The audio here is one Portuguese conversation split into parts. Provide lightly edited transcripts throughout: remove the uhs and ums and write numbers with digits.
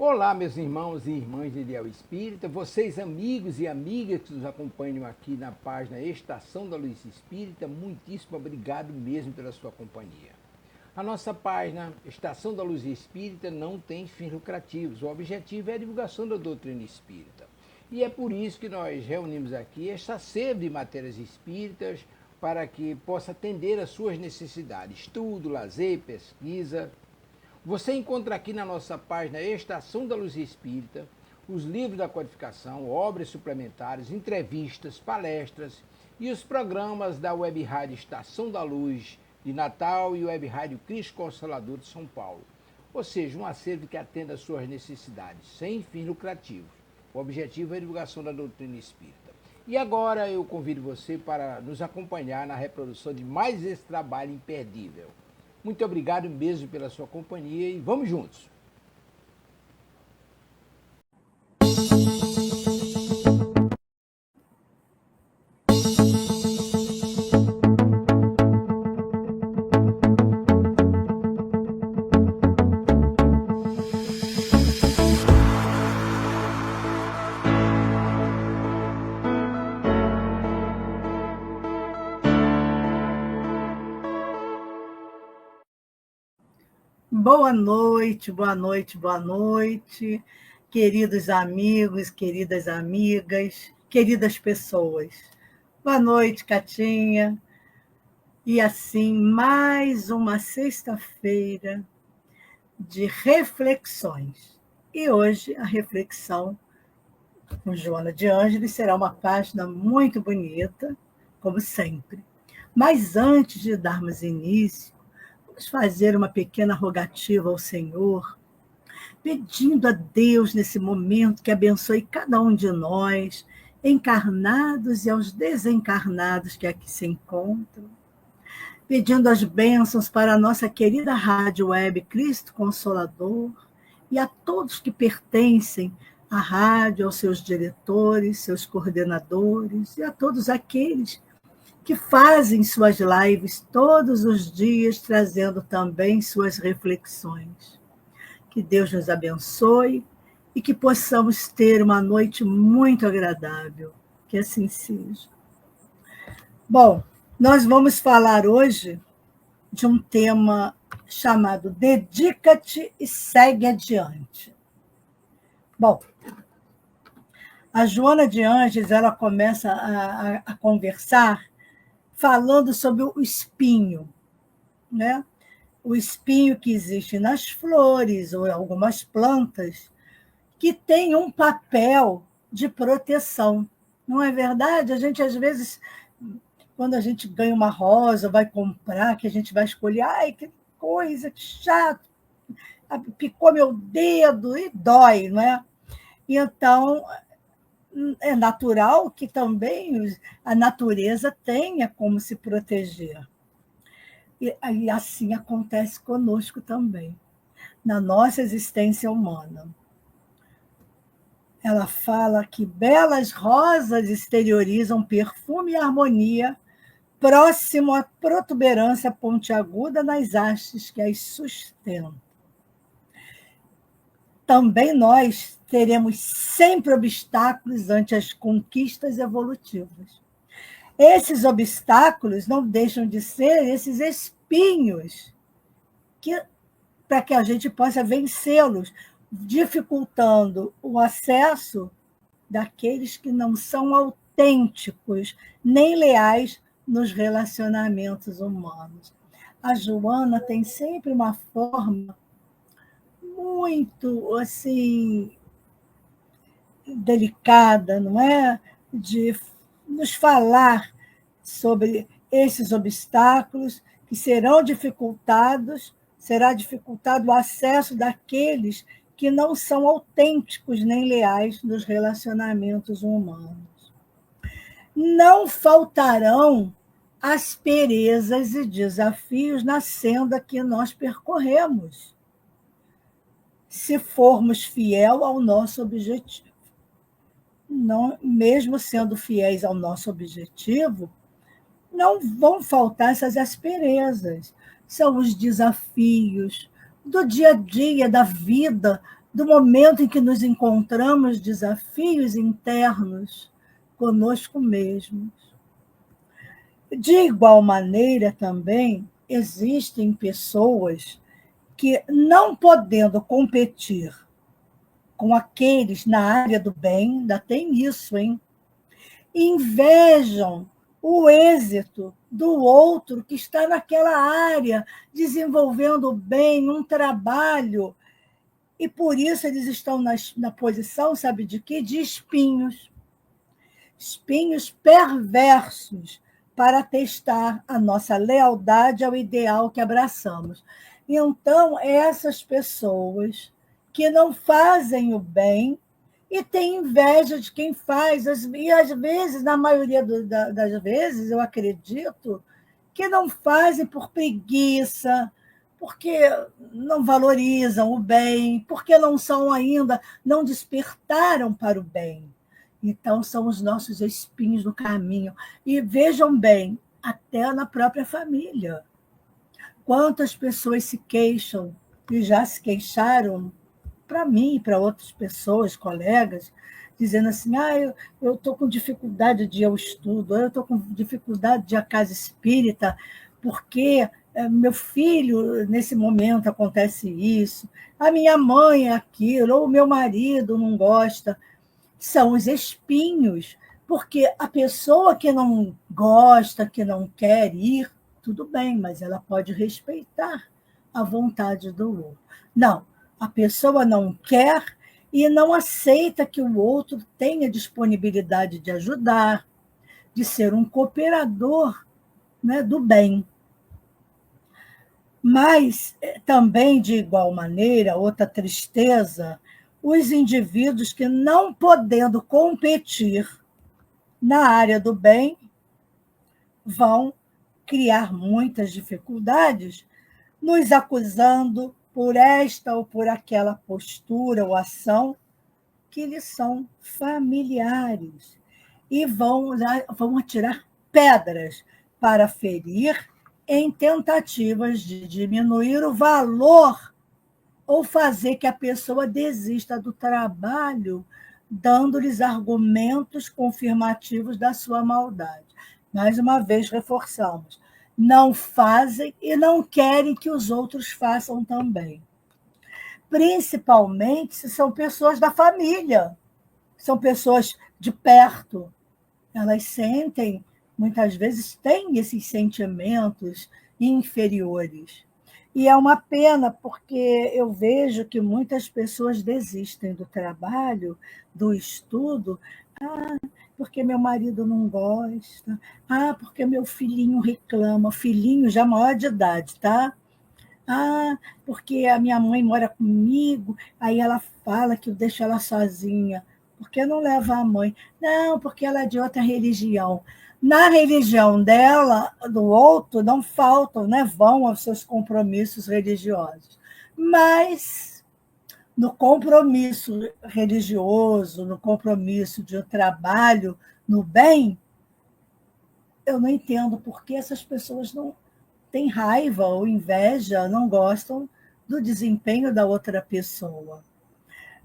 Olá, meus irmãos e irmãs de Ideal Espírita, vocês amigos e amigas que nos acompanham aqui na página Estação da Luz Espírita, muitíssimo obrigado mesmo pela sua companhia. A nossa página Estação da Luz Espírita não tem fins lucrativos, o objetivo é a divulgação da doutrina espírita. E é por isso que nós reunimos aqui esta sede de matérias espíritas para que possa atender às suas necessidades, estudo, lazer, pesquisa. Você encontra aqui na nossa página Estação da Luz Espírita os livros da codificação, obras suplementares, entrevistas, palestras e os programas da Web Rádio Estação da Luz de Natal e Web Rádio Cristo Consolador de São Paulo. Ou seja, um acervo que atenda às suas necessidades, sem fins lucrativos. O objetivo é a divulgação da doutrina espírita. E agora eu convido você para nos acompanhar na reprodução de mais esse trabalho imperdível. Muito obrigado mesmo pela sua companhia e vamos juntos! Boa noite, boa noite, boa noite, queridos amigos, queridas amigas, queridas pessoas. Boa noite, Catinha. E assim, mais uma sexta-feira de reflexões. E hoje a reflexão com Joana de Ângeles será uma página muito bonita, como sempre. Mas antes de darmos início, vamos fazer uma pequena rogativa ao Senhor, pedindo a Deus nesse momento que abençoe cada um de nós, encarnados e aos desencarnados que aqui se encontram, pedindo as bênçãos para a nossa querida Rádio Web Cristo Consolador e a todos que pertencem à rádio, aos seus diretores, seus coordenadores e a todos aqueles que fazem suas lives todos os dias, trazendo também suas reflexões. Que Deus nos abençoe e que possamos ter uma noite muito agradável. Que assim seja. Bom, nós vamos falar hoje de um tema chamado Dedica-te e segue adiante. Bom, a Joana de Ângeles, ela começa a conversar falando sobre o espinho, né? O espinho que existe nas flores ou em algumas plantas, que tem um papel de proteção. Não é verdade? A gente, às vezes, quando a gente ganha uma rosa, vai comprar, que a gente vai escolher, ai, que coisa, que chato, picou meu dedo e dói, não é? E então, é natural que também a natureza tenha como se proteger. E assim acontece conosco também, na nossa existência humana. Ela fala que belas rosas exteriorizam perfume e harmonia próximo à protuberância pontiaguda nas hastes que as sustentam. Também nós teremos sempre obstáculos ante as conquistas evolutivas. Esses obstáculos não deixam de ser esses espinhos para que a gente possa vencê-los, dificultando o acesso daqueles que não são autênticos nem leais nos relacionamentos humanos. A Joana tem sempre uma forma muito assim delicada, não é? De nos falar sobre esses obstáculos que será dificultado o acesso daqueles que não são autênticos nem leais nos relacionamentos humanos. Não faltarão asperezas e desafios na senda que nós percorremos, se formos fiel ao nosso objetivo. Não, mesmo sendo fiéis ao nosso objetivo, não vão faltar essas asperezas. São os desafios do dia a dia, da vida do momento em que nos encontramos desafios internos conosco mesmos. De igual maneira, também existem pessoas que, não podendo competir com aqueles na área do bem, ainda tem isso, hein? Invejam o êxito do outro que está naquela área, desenvolvendo bem um trabalho, e por isso eles estão na posição, sabe de quê? De espinhos. Espinhos perversos para testar a nossa lealdade ao ideal que abraçamos. Então, essas pessoas que não fazem o bem e têm inveja de quem faz, e às vezes, na maioria das vezes, eu acredito, que não fazem por preguiça, porque não valorizam o bem, porque não são ainda, não despertaram para o bem. Então, são os nossos espinhos no caminho. E vejam bem, até na própria família. Quantas pessoas se queixam, e já se queixaram, para mim e para outras pessoas, colegas, dizendo assim, eu estou com dificuldade de ir ao estudo, eu estou com dificuldade de ir à casa espírita, porque meu filho, nesse momento, acontece isso, a minha mãe é aquilo, ou o meu marido não gosta. São os espinhos, porque a pessoa que não gosta, que não quer ir, tudo bem, mas ela pode respeitar a vontade do outro. Não, a pessoa não quer e não aceita que o outro tenha disponibilidade de ajudar, de ser um cooperador, né, do bem. Mas também, de igual maneira, outra tristeza, os indivíduos que, não podendo competir na área do bem, vão criar muitas dificuldades, nos acusando por esta ou por aquela postura ou ação que lhes são familiares, e vão atirar pedras para ferir em tentativas de diminuir o valor ou fazer que a pessoa desista do trabalho, dando-lhes argumentos confirmativos da sua maldade. Mais uma vez, reforçamos, não fazem e não querem que os outros façam também. Principalmente se são pessoas da família, são pessoas de perto. Elas sentem, muitas vezes, têm esses sentimentos inferiores. E é uma pena, porque eu vejo que muitas pessoas desistem do trabalho, do estudo, porque meu marido não gosta, porque meu filhinho reclama, filhinho já maior de idade, tá? Porque a minha mãe mora comigo, aí ela fala que eu deixo ela sozinha. Por que não leva a mãe? Não, porque ela é de outra religião. Na religião dela, do outro, não faltam, né? Vão aos seus compromissos religiosos. Mas no compromisso religioso, no compromisso de trabalho, no bem, eu não entendo por que essas pessoas não têm raiva ou inveja, não gostam do desempenho da outra pessoa.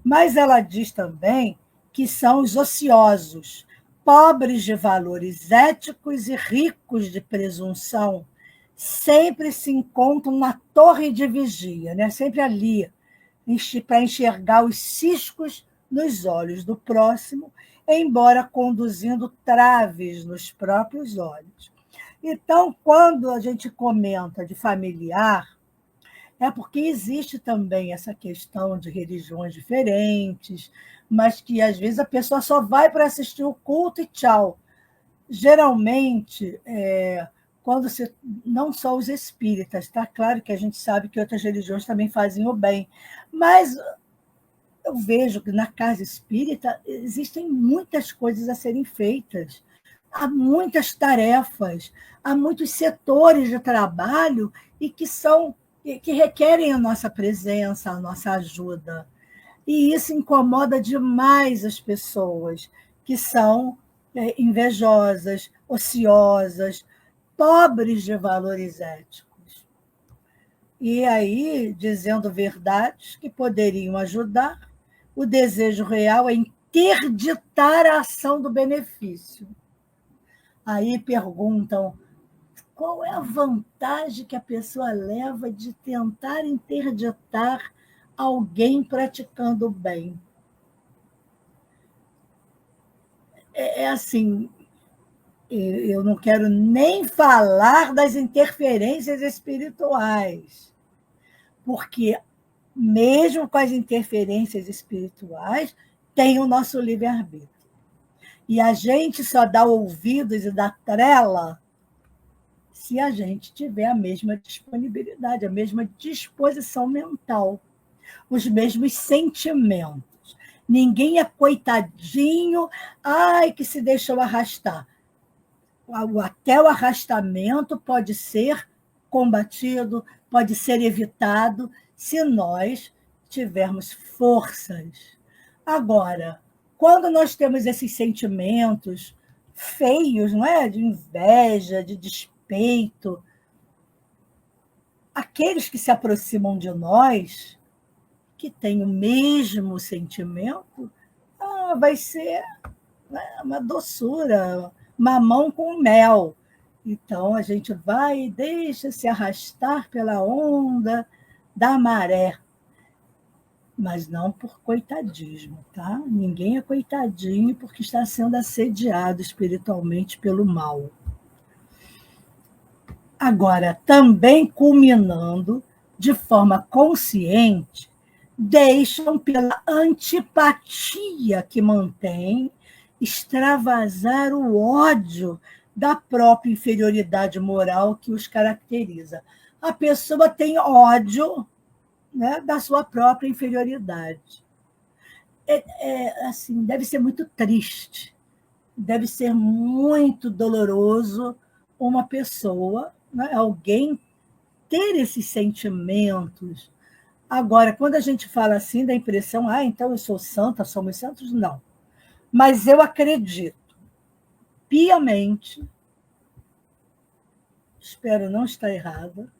Mas ela diz também que são os ociosos, pobres de valores éticos e ricos de presunção, sempre se encontram na torre de vigia, né? Sempre ali, para enxergar os ciscos nos olhos do próximo, embora conduzindo traves nos próprios olhos. Então, quando a gente comenta de familiar, é porque existe também essa questão de religiões diferentes, mas que, às vezes, a pessoa só vai para assistir o culto e tchau. Geralmente, quando não só os espíritas, está claro que a gente sabe que outras religiões também fazem o bem, mas eu vejo que na casa espírita existem muitas coisas a serem feitas, há muitas tarefas, há muitos setores de trabalho e que requerem a nossa presença, a nossa ajuda. E isso incomoda demais as pessoas que são invejosas, ociosas, pobres de valores éticos. e aí dizendo verdades que poderiam ajudar. O desejo real é interditar a ação do benefício. Aí perguntam qual é a vantagem que a pessoa leva de tentar interditar alguém praticando o bem. É assim, eu não quero nem falar das interferências espirituais, porque mesmo com as interferências espirituais, tem o nosso livre-arbítrio. E a gente só dá ouvidos e dá trela se a gente tiver a mesma disponibilidade, a mesma disposição mental, os mesmos sentimentos. Ninguém é coitadinho, ai, que se deixou arrastar. Até o arrastamento pode ser combatido, pode ser evitado, se nós tivermos forças. Agora, quando nós temos esses sentimentos feios, não é? De inveja, de despeito, aqueles que se aproximam de nós, que têm o mesmo sentimento, vai ser, né, uma doçura, mamão com mel. Então, a gente vai e deixa se arrastar pela onda da maré, mas não por coitadismo, tá? Ninguém é coitadinho porque está sendo assediado espiritualmente pelo mal. Agora, também culminando de forma consciente, deixam pela antipatia que mantém extravasar o ódio da própria inferioridade moral que os caracteriza. A pessoa tem ódio, né, da sua própria inferioridade. Assim, deve ser muito triste, deve ser muito doloroso uma pessoa, né, alguém ter esses sentimentos. Agora, quando a gente fala assim, dá a impressão, então eu sou santa, somos santos, não. Mas eu acredito piamente, espero não estar errada,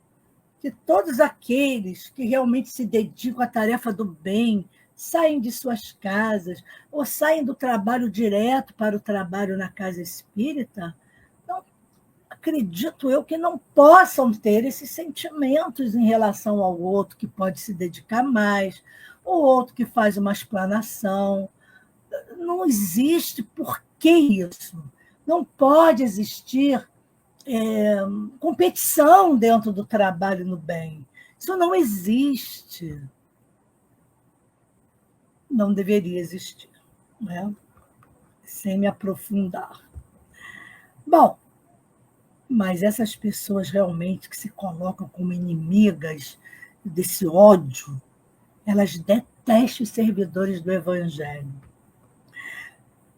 que todos aqueles que realmente se dedicam à tarefa do bem, saem de suas casas ou saem do trabalho direto para o trabalho na casa espírita, não, acredito eu que não possam ter esses sentimentos em relação ao outro que pode se dedicar mais, o outro que faz uma explanação. Não existe por que isso. Não pode existir competição dentro do trabalho no bem. Isso não existe. Não deveria existir, né? Sem me aprofundar. Bom, mas essas pessoas realmente que se colocam como inimigas desse ódio, elas detestam os servidores do Evangelho,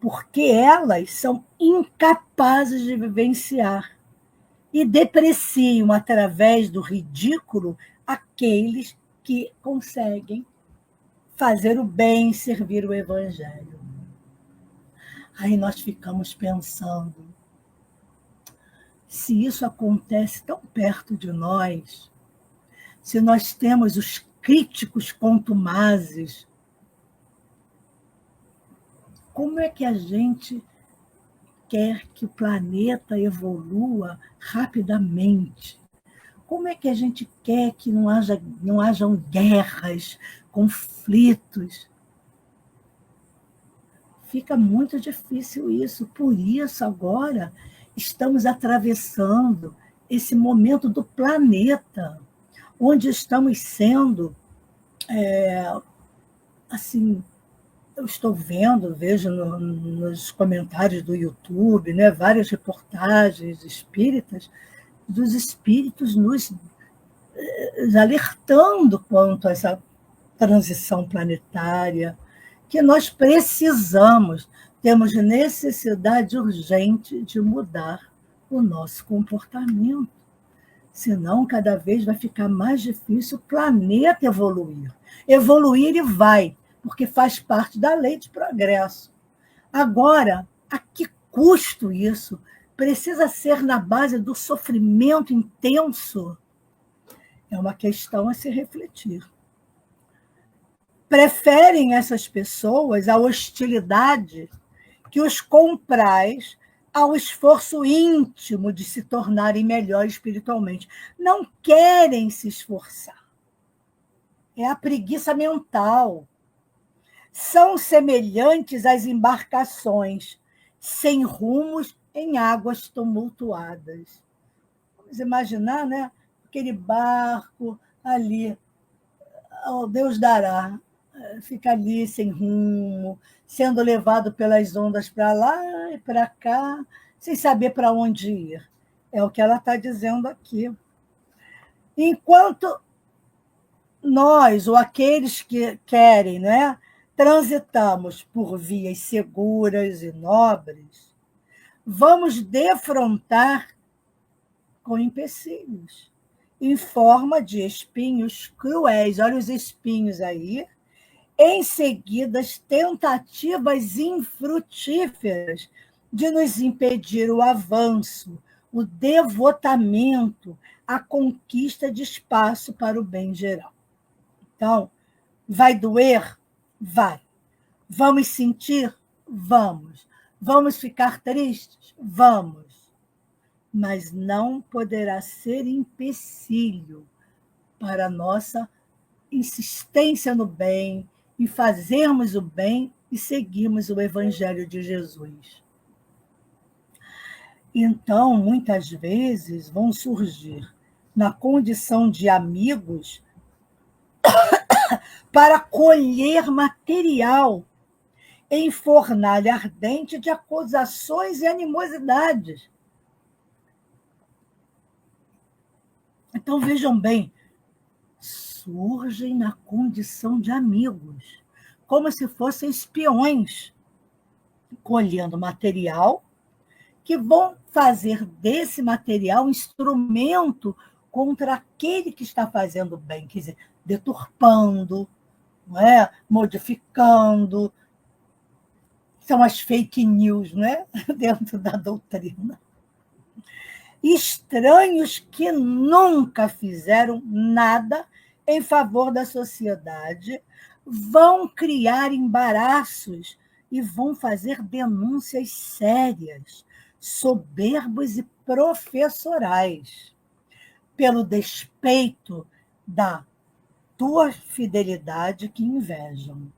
porque elas são incapazes de vivenciar e depreciam através do ridículo aqueles que conseguem fazer o bem e servir o Evangelho. Aí nós ficamos pensando, se isso acontece tão perto de nós, se nós temos os críticos contumazes, como é que a gente quer que o planeta evolua rapidamente? Como é que a gente quer que não hajam guerras, conflitos? Fica muito difícil isso. Por isso, agora, estamos atravessando esse momento do planeta, onde estamos sendo, assim, eu estou vejo nos comentários do YouTube, né, várias reportagens espíritas, dos espíritos nos alertando quanto a essa transição planetária, que nós precisamos, temos necessidade urgente de mudar o nosso comportamento. Senão, cada vez vai ficar mais difícil o planeta evoluir. Evoluir e vai, porque faz parte da lei de progresso. Agora, a que custo isso? Precisa ser na base do sofrimento intenso. É uma questão a se refletir. Preferem essas pessoas a hostilidade que os compraz ao esforço íntimo de se tornarem melhor espiritualmente. Não querem se esforçar. É a preguiça mental. São semelhantes às embarcações sem rumos em águas tumultuadas. Vamos imaginar, né? Aquele barco ali, oh, Deus dará, fica ali sem rumo, sendo levado pelas ondas para lá e para cá, sem saber para onde ir. É o que ela está dizendo aqui. Enquanto nós, ou aqueles que querem, né, transitamos por vias seguras e nobres, vamos defrontar com empecilhos, em forma de espinhos cruéis. Olha os espinhos aí. Em seguida, as tentativas infrutíferas de nos impedir o avanço, o devotamento, a conquista de espaço para o bem geral. Então, vai doer? Vai. Vamos sentir? Vamos. Vamos ficar tristes? Vamos. Mas não poderá ser empecilho para a nossa insistência no bem, em fazermos o bem e seguirmos o Evangelho de Jesus. Então, muitas vezes, vão surgir, na condição de amigos, para colher material em fornalha ardente de acusações e animosidades. Então, vejam bem, surgem na condição de amigos, como se fossem espiões, colhendo material, que vão fazer desse material um instrumento contra aquele que está fazendo bem, quer dizer, deturpando, não é? Modificando. São as fake news, não é? Dentro da doutrina. Estranhos que nunca fizeram nada em favor da sociedade vão criar embaraços e vão fazer denúncias sérias, soberbos e professorais, pelo despeito da tua fidelidade que invejam.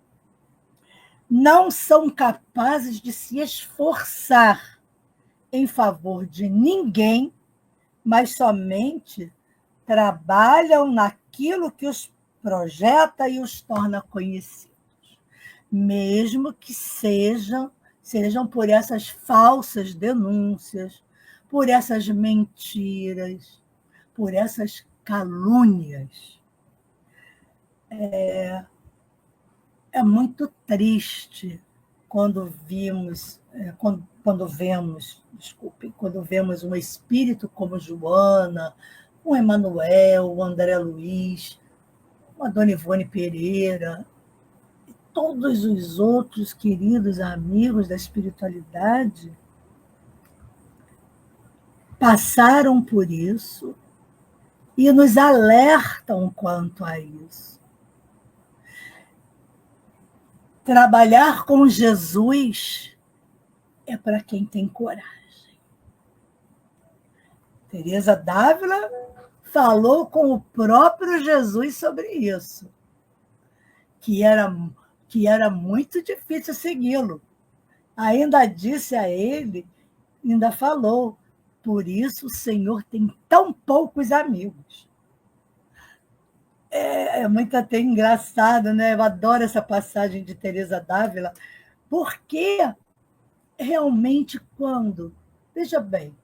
Não são capazes de se esforçar em favor de ninguém, mas somente trabalham naquilo que os projeta e os torna conhecidos, mesmo que sejam por essas falsas denúncias, por essas mentiras, por essas calúnias. É muito triste quando vemos um espírito como Joana, um Emanuel, o André Luiz, uma Dona Ivone Pereira, e todos os outros queridos amigos da espiritualidade passaram por isso e nos alertam quanto a isso. Trabalhar com Jesus é para quem tem coragem. Teresa d'Ávila falou com o próprio Jesus sobre isso, que era muito difícil segui-lo. Ainda disse a ele, ainda falou, por isso o Senhor tem tão poucos amigos. É muito até engraçado, né? Eu adoro essa passagem de Teresa d'Ávila, porque realmente veja bem,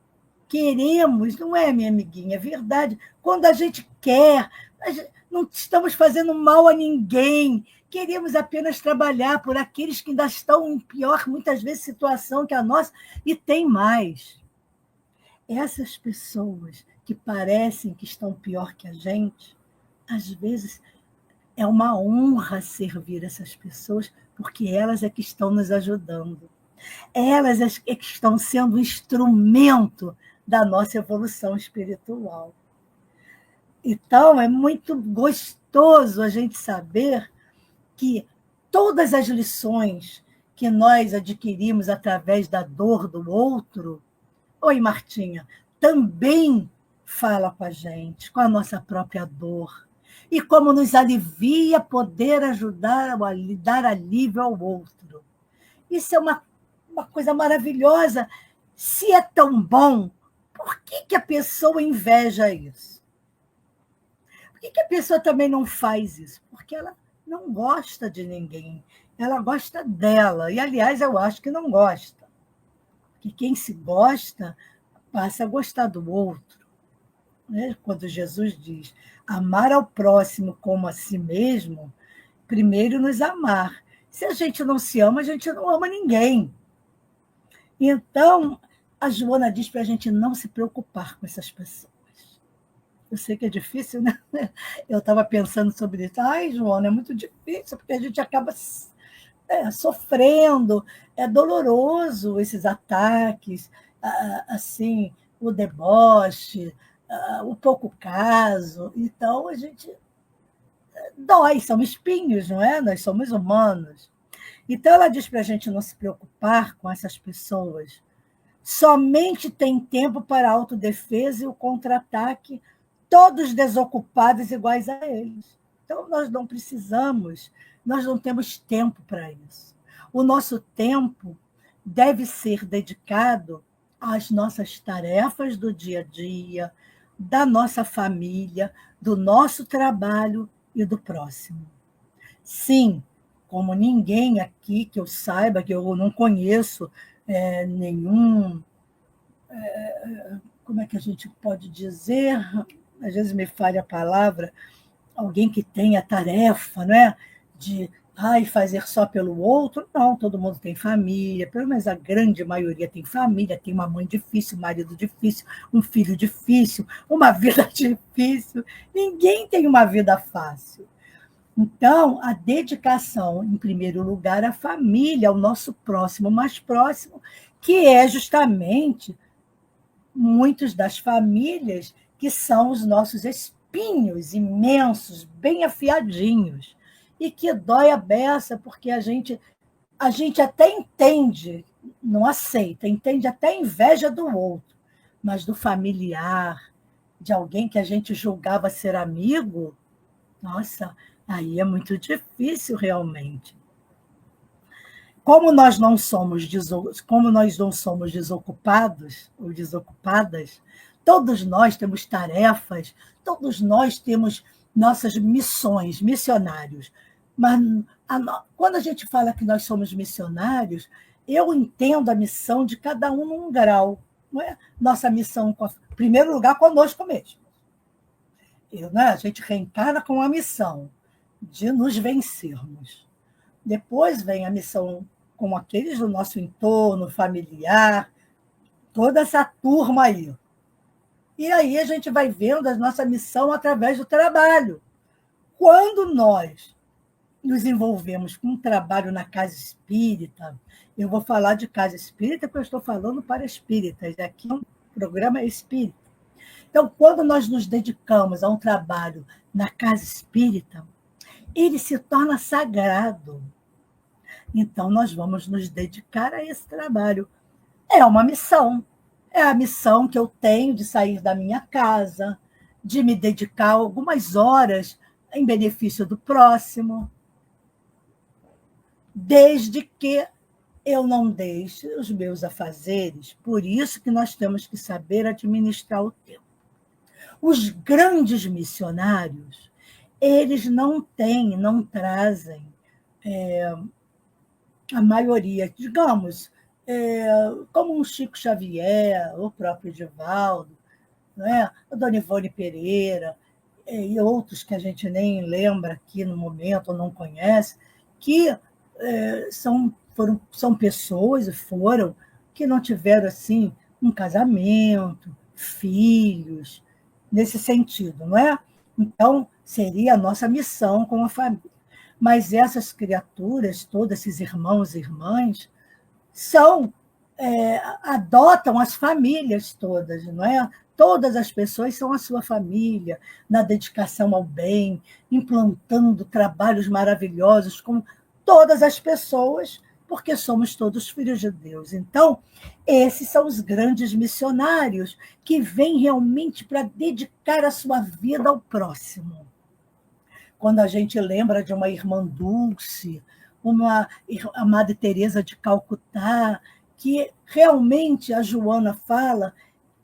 queremos, não é, minha amiguinha, é verdade, quando a gente quer, não estamos fazendo mal a ninguém, queremos apenas trabalhar por aqueles que ainda estão em pior, muitas vezes, situação que a nossa, e tem mais. Essas pessoas que parecem que estão pior que a gente, às vezes é uma honra servir essas pessoas, porque elas é que estão nos ajudando. Elas é que estão sendo um instrumento da nossa evolução espiritual. Então, é muito gostoso a gente saber que todas as lições que nós adquirimos através da dor do outro, oi, Martinha, também fala com a gente, com a nossa própria dor. E como nos alivia poder ajudar a dar alívio ao outro. Isso é uma coisa maravilhosa. Se é tão bom, por que a pessoa inveja isso? Por que a pessoa também não faz isso? Porque ela não gosta de ninguém. Ela gosta dela. E, aliás, eu acho que não gosta. Que quem se gosta passa a gostar do outro. Né? Quando Jesus diz amar ao próximo como a si mesmo, primeiro nos amar. Se a gente não se ama, a gente não ama ninguém. Então, a Joana diz para a gente não se preocupar com essas pessoas. Eu sei que é difícil, né? Eu estava pensando sobre isso. Ai, Joana, é muito difícil, porque a gente acaba sofrendo. É doloroso esses ataques, assim, o deboche, o pouco caso. Então, a gente dói, são espinhos, não é? Nós somos humanos. Então, ela diz para a gente não se preocupar com essas pessoas. Somente tem tempo para a autodefesa e o contra-ataque, todos desocupados iguais a eles. Então, nós não precisamos, nós não temos tempo para isso. O nosso tempo deve ser dedicado às nossas tarefas do dia a dia, da nossa família, do nosso trabalho e do próximo. Sim, como ninguém aqui que eu saiba, que eu não conheço nenhum, como é que a gente pode dizer? Às vezes me falha a palavra, alguém que tem a tarefa, né, de fazer só pelo outro. Não, todo mundo tem família, pelo menos a grande maioria tem família, tem uma mãe difícil, um marido difícil, um filho difícil, uma vida difícil. Ninguém tem uma vida fácil. Então, a dedicação, em primeiro lugar, à família, ao nosso próximo mais próximo, que é justamente muitas das famílias que são os nossos espinhos imensos, bem afiadinhos, e que dói a beça, porque a gente até entende, não aceita, entende até a inveja do outro, mas do familiar, de alguém que a gente julgava ser amigo, nossa, aí é muito difícil realmente. Como nós não somos desocupados ou desocupadas, todos nós temos tarefas, todos nós temos nossas missões, missionários. Mas quando a gente fala que nós somos missionários, eu entendo a missão de cada um num grau. Não é? Nossa missão, em primeiro lugar, conosco mesmo. A gente reencarna com a missão de nos vencermos. Depois vem a missão com aqueles do nosso entorno familiar, toda essa turma aí. E aí a gente vai vendo a nossa missão através do trabalho. Quando nós nos envolvemos com um trabalho na casa espírita, eu vou falar de casa espírita porque eu estou falando para espíritas, aqui é um programa espírita. Então, quando nós nos dedicamos a um trabalho na casa espírita, ele se torna sagrado. Então, nós vamos nos dedicar a esse trabalho. É uma missão. É a missão que eu tenho de sair da minha casa, de me dedicar algumas horas em benefício do próximo, desde que eu não deixe os meus afazeres. Por isso que nós temos que saber administrar o tempo. Os grandes missionários, eles não trazem a maioria, digamos, como um Chico Xavier, o próprio Edivaldo, não é? A Dona Ivone Pereira, e outros que a gente nem lembra aqui no momento, ou não conhece, que são pessoas, que não tiveram assim um casamento, filhos, nesse sentido, não é? Então, seria a nossa missão com a família. Mas essas criaturas, todos esses irmãos e irmãs, adotam as famílias todas, não é? Todas as pessoas são a sua família, na dedicação ao bem, implantando trabalhos maravilhosos com todas as pessoas, porque somos todos filhos de Deus. Então, esses são os grandes missionários que vêm realmente para dedicar a sua vida ao próximo. Quando a gente lembra de uma irmã Dulce, a Madre Teresa de Calcutá, que realmente a Joana fala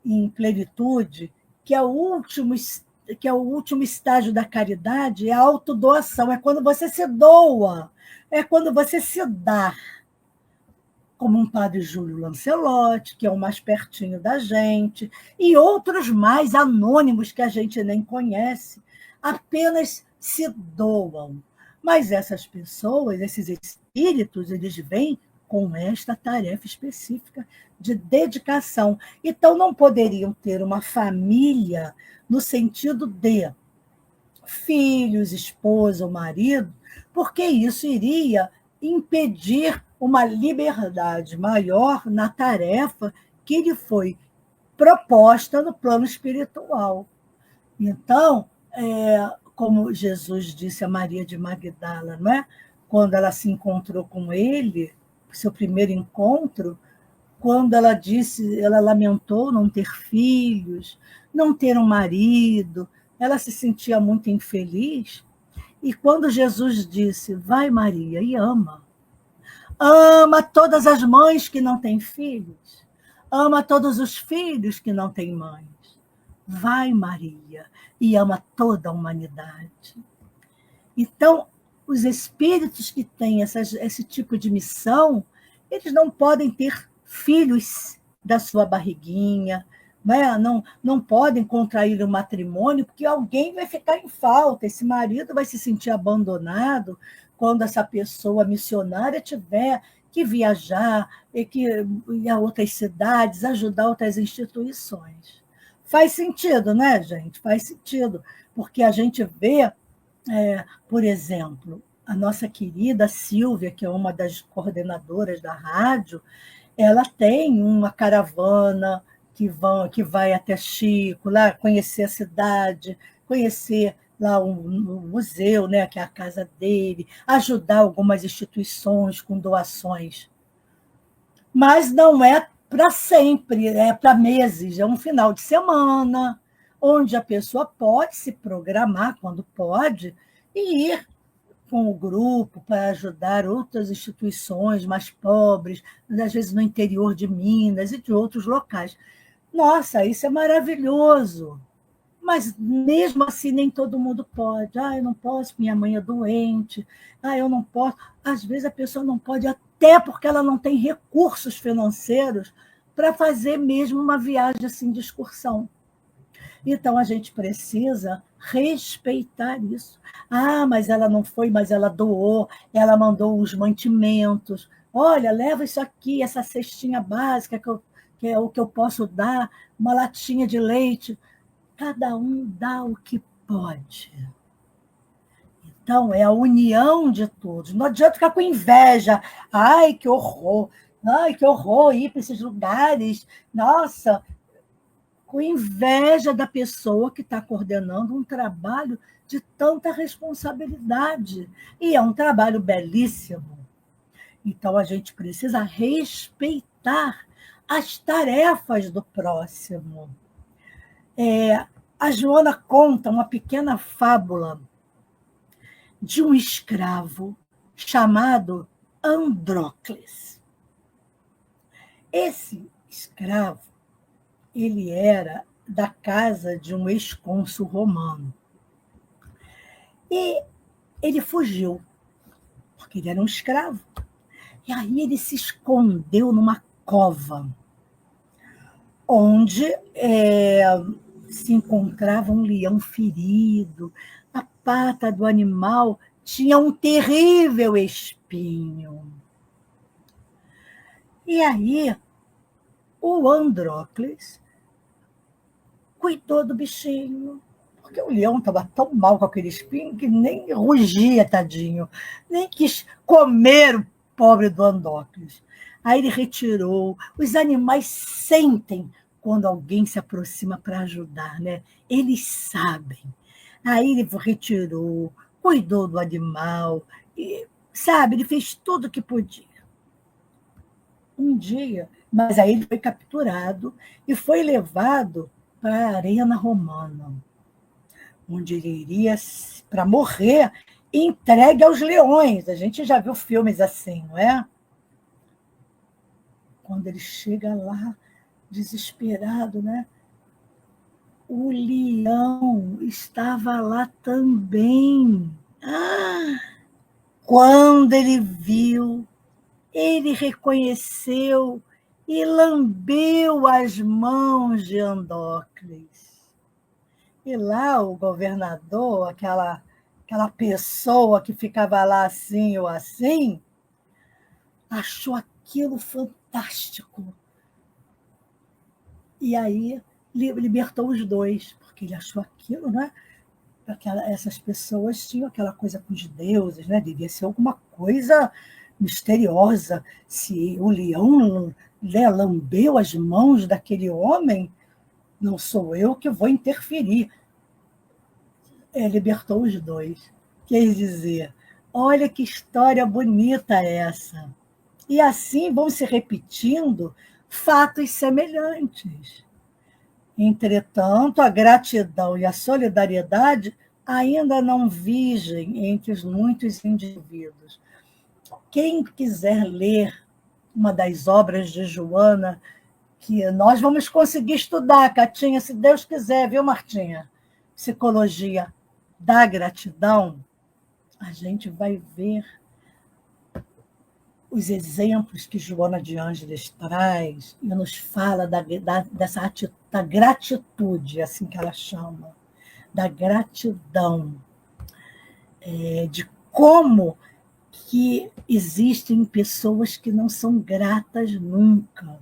em plenitude, que é o último estágio da caridade, é a autodoação, é quando você se doa, é quando você se dá, como um padre Júlio Lancelotti, que é o mais pertinho da gente, e outros mais anônimos que a gente nem conhece, apenas se doam. Mas essas pessoas, esses espíritos, eles vêm com esta tarefa específica de dedicação. Então, não poderiam ter uma família no sentido de filhos, esposa ou marido, porque isso iria impedir uma liberdade maior na tarefa que lhe foi proposta no plano espiritual. Então, como Jesus disse a Maria de Magdala, não é? Quando ela se encontrou com ele, seu primeiro encontro, quando ela disse, ela lamentou não ter filhos, não ter um marido, ela se sentia muito infeliz. E quando Jesus disse, vai Maria e ama, ama todas as mães que não têm filhos, ama todos os filhos que não têm mães, vai Maria e ama toda a humanidade. Então, os espíritos que têm esse tipo de missão, eles não podem ter filhos da sua barriguinha, não podem contrair um matrimônio, porque alguém vai ficar em falta, esse marido vai se sentir abandonado quando essa pessoa missionária tiver que viajar e que ir a outras cidades, ajudar outras instituições. Faz sentido, né, gente? Faz sentido, porque a gente vê, por exemplo, a nossa querida Silvia, que é uma das coordenadoras da rádio, ela tem uma caravana que vai até Chico, lá conhecer a cidade, conhecer lá o museu, né, que é a casa dele, ajudar algumas instituições com doações. Mas não é para sempre, é para meses, é um final de semana, onde a pessoa pode se programar quando pode e ir com o grupo para ajudar outras instituições mais pobres, às vezes no interior de Minas e de outros locais. Nossa, isso é maravilhoso. Mas, mesmo assim, nem todo mundo pode. Eu não posso, minha mãe é doente. Eu não posso. Às vezes, a pessoa não pode, até porque ela não tem recursos financeiros para fazer mesmo uma viagem assim de excursão. Então, a gente precisa respeitar isso. Mas ela não foi, mas ela doou, ela mandou os mantimentos. Olha, leva isso aqui, essa cestinha básica, que é o que eu posso dar, uma latinha de leite. Cada um dá o que pode. Então, é a união de todos. Não adianta ficar com inveja. Ai, que horror! Ai, que horror ir para esses lugares. Nossa, com inveja da pessoa que está coordenando um trabalho de tanta responsabilidade. E é um trabalho belíssimo. Então, a gente precisa respeitar as tarefas do próximo. A Joana conta uma pequena fábula de um escravo chamado Andrócles. Esse escravo, ele era da casa de um ex-cônsul romano. E ele fugiu, porque ele era um escravo. E aí ele se escondeu numa cova, onde se encontrava um leão ferido, a pata do animal tinha um terrível espinho. E aí o Andrócles cuidou do bichinho, porque o leão estava tão mal com aquele espinho que nem rugia, tadinho, nem quis comer o pobre do Andrócles. Aí ele retirou. Os animais sentem quando alguém se aproxima para ajudar, né? Eles sabem. Aí ele retirou, cuidou do animal, e, sabe, ele fez tudo o que podia. Um dia, mas aí ele foi capturado e foi levado para a Arena Romana, onde ele iria para morrer entregue aos leões. A gente já viu filmes assim, não é? Quando ele chega lá, desesperado, né? O leão estava lá também. Quando ele viu, ele reconheceu e lambeu as mãos de Andócles. E lá o governador, aquela pessoa que ficava lá assim ou assim, achou aquilo fantástico. E aí libertou os dois, porque ele achou aquilo, né? Essas pessoas tinham aquela coisa com os deuses, né? Devia ser alguma coisa misteriosa. Se o leão, né, lambeu as mãos daquele homem, não sou eu que vou interferir. Libertou os dois. Quer dizer, olha que história bonita essa. E assim vão se repetindo fatos semelhantes. Entretanto, a gratidão e a solidariedade ainda não vigem entre os muitos indivíduos. Quem quiser ler uma das obras de Joana, que nós vamos conseguir estudar, Catinha, se Deus quiser, viu, Martinha? Psicologia da gratidão, a gente vai ver os exemplos que Joana de Ângeles traz e nos fala da gratitude, assim que ela chama, da gratidão, de como que existem pessoas que não são gratas nunca,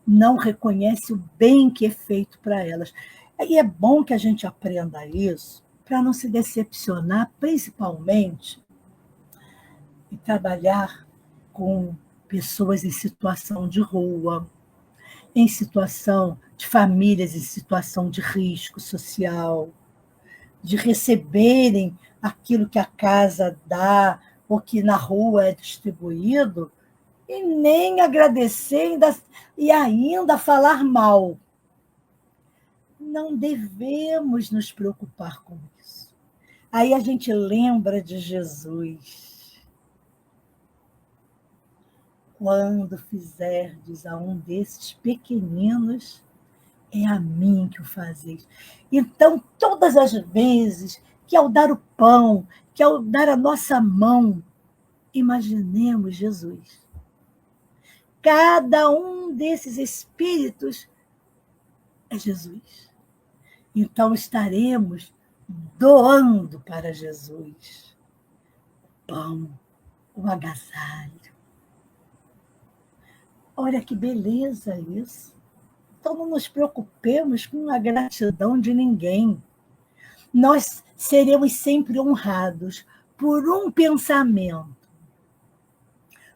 não reconhecem o bem que é feito para elas. E é bom que a gente aprenda isso para não se decepcionar, principalmente, e trabalhar com pessoas em situação de rua, em situação de famílias em situação de risco social, de receberem aquilo que a casa dá ou que na rua é distribuído, e nem agradecer e ainda falar mal. Não devemos nos preocupar com isso. Aí a gente lembra de Jesus. Quando fizerdes a um desses pequeninos, é a mim que o fazeis. Então, todas as vezes que ao dar o pão, que ao dar a nossa mão, imaginemos Jesus. Cada um desses espíritos é Jesus. Então, estaremos doando para Jesus o pão, o agasalho. Olha que beleza isso. Então, não nos preocupemos com a gratidão de ninguém. Nós seremos sempre honrados por um pensamento.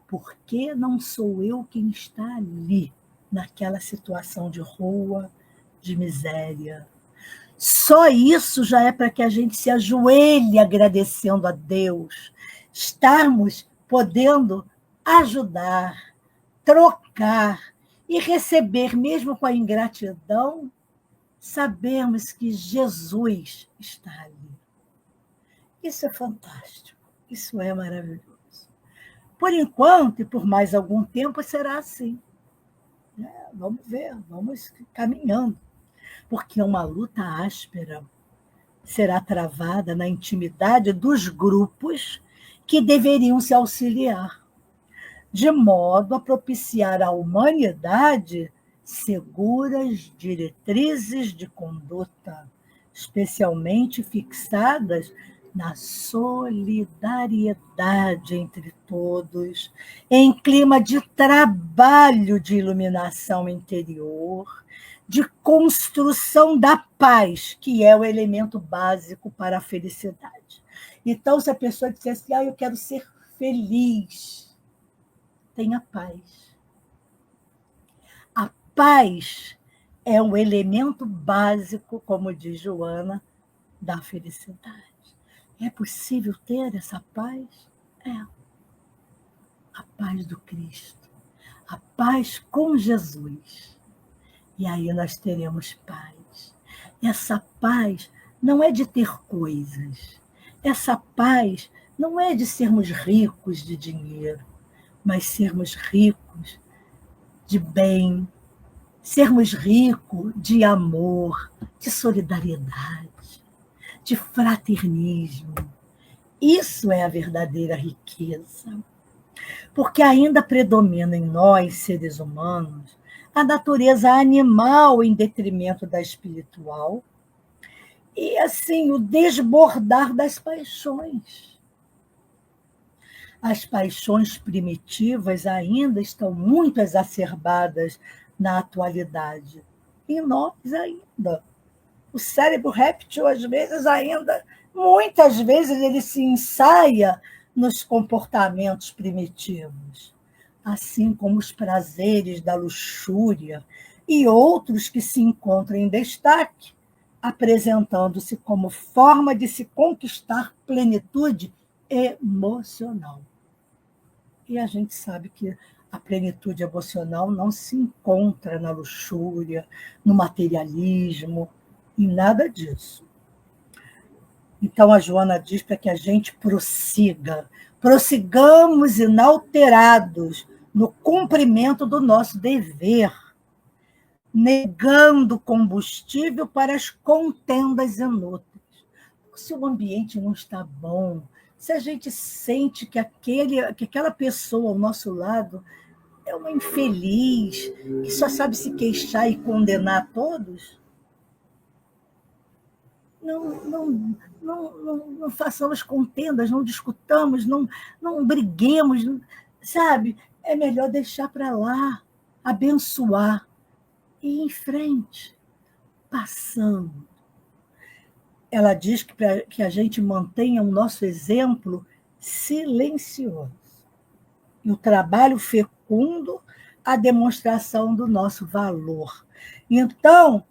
Porque não sou eu quem está ali, naquela situação de rua, de miséria. Só isso já é para que a gente se ajoelhe agradecendo a Deus, estarmos podendo ajudar, trocar e receber, mesmo com a ingratidão, sabemos que Jesus está ali. Isso é fantástico, isso é maravilhoso. Por enquanto, e por mais algum tempo, será assim. Vamos ver, vamos caminhando. Porque uma luta áspera será travada na intimidade dos grupos que deveriam se auxiliar, de modo a propiciar à humanidade seguras diretrizes de conduta, especialmente fixadas na solidariedade entre todos, em clima de trabalho de iluminação interior, de construção da paz, que é o elemento básico para a felicidade. Então, se a pessoa disser assim, eu quero ser feliz, tenha paz. A paz é um elemento básico, como diz Joana, da felicidade. É possível ter essa paz? É. A paz do Cristo. A paz com Jesus. E aí nós teremos paz. Essa paz não é de ter coisas. Essa paz não é de sermos ricos de dinheiro, mas sermos ricos de bem, sermos ricos de amor, de solidariedade, de fraternismo. Isso é a verdadeira riqueza. Porque ainda predomina em nós, seres humanos, a natureza animal em detrimento da espiritual e, assim, o desbordar das paixões. As paixões primitivas ainda estão muito exacerbadas na atualidade. E nós ainda. O cérebro réptil, às vezes, ainda, muitas vezes, ele se ensaia nos comportamentos primitivos, assim como os prazeres da luxúria e outros que se encontram em destaque, apresentando-se como forma de se conquistar plenitude emocional. E a gente sabe que a plenitude emocional não se encontra na luxúria, no materialismo, em nada disso. Então a Joana diz para que a gente prossigamos inalterados no cumprimento do nosso dever, negando combustível para as contendas inúteis. Se o ambiente não está bom, se a gente sente que aquela pessoa ao nosso lado é uma infeliz, que só sabe se queixar e condenar todos, não façamos contendas, não discutamos, não briguemos, sabe? É melhor deixar para lá, abençoar e ir em frente, passando. Ela diz que a gente mantenha o nosso exemplo silencioso. E o trabalho fecundo, a demonstração do nosso valor. Então,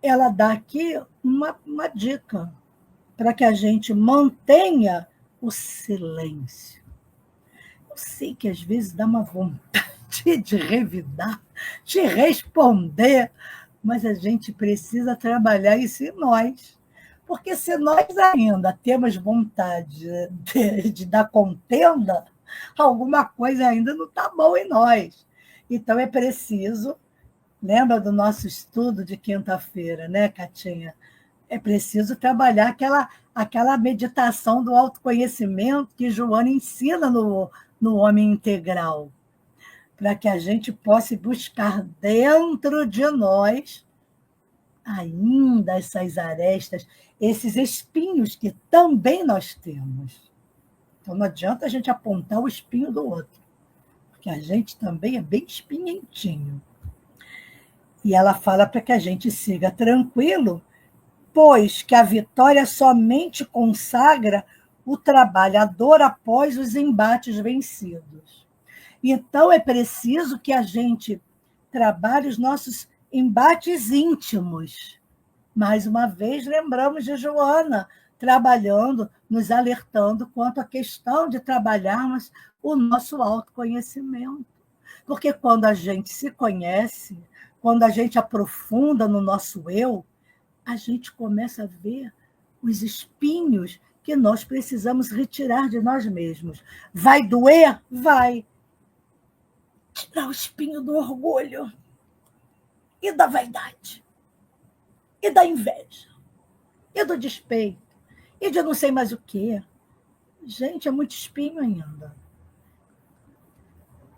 ela dá aqui uma dica para que a gente mantenha o silêncio. Eu sei que às vezes dá uma vontade de revidar, de responder, mas a gente precisa trabalhar isso em nós. Porque se nós ainda temos vontade de dar contenda, alguma coisa ainda não está bom em nós. Então é preciso, lembra do nosso estudo de quinta-feira, né, Catinha? É preciso trabalhar aquela meditação do autoconhecimento que Joana ensina no Homem Integral, para que a gente possa buscar dentro de nós ainda essas arestas, esses espinhos que também nós temos. Então não adianta a gente apontar o espinho do outro, porque a gente também é bem espinhentinho. E ela fala para que a gente siga tranquilo, pois que a vitória somente consagra o trabalhador após os embates vencidos. Então, é preciso que a gente trabalhe os nossos embates íntimos. Mais uma vez, lembramos de Joana, trabalhando, nos alertando quanto à questão de trabalharmos o nosso autoconhecimento. Porque quando a gente se conhece, quando a gente aprofunda no nosso eu, a gente começa a ver os espinhos que nós precisamos retirar de nós mesmos. Vai doer? Vai. Tirar o espinho do orgulho e da vaidade e da inveja e do despeito e de não sei mais o quê. Gente, é muito espinho ainda.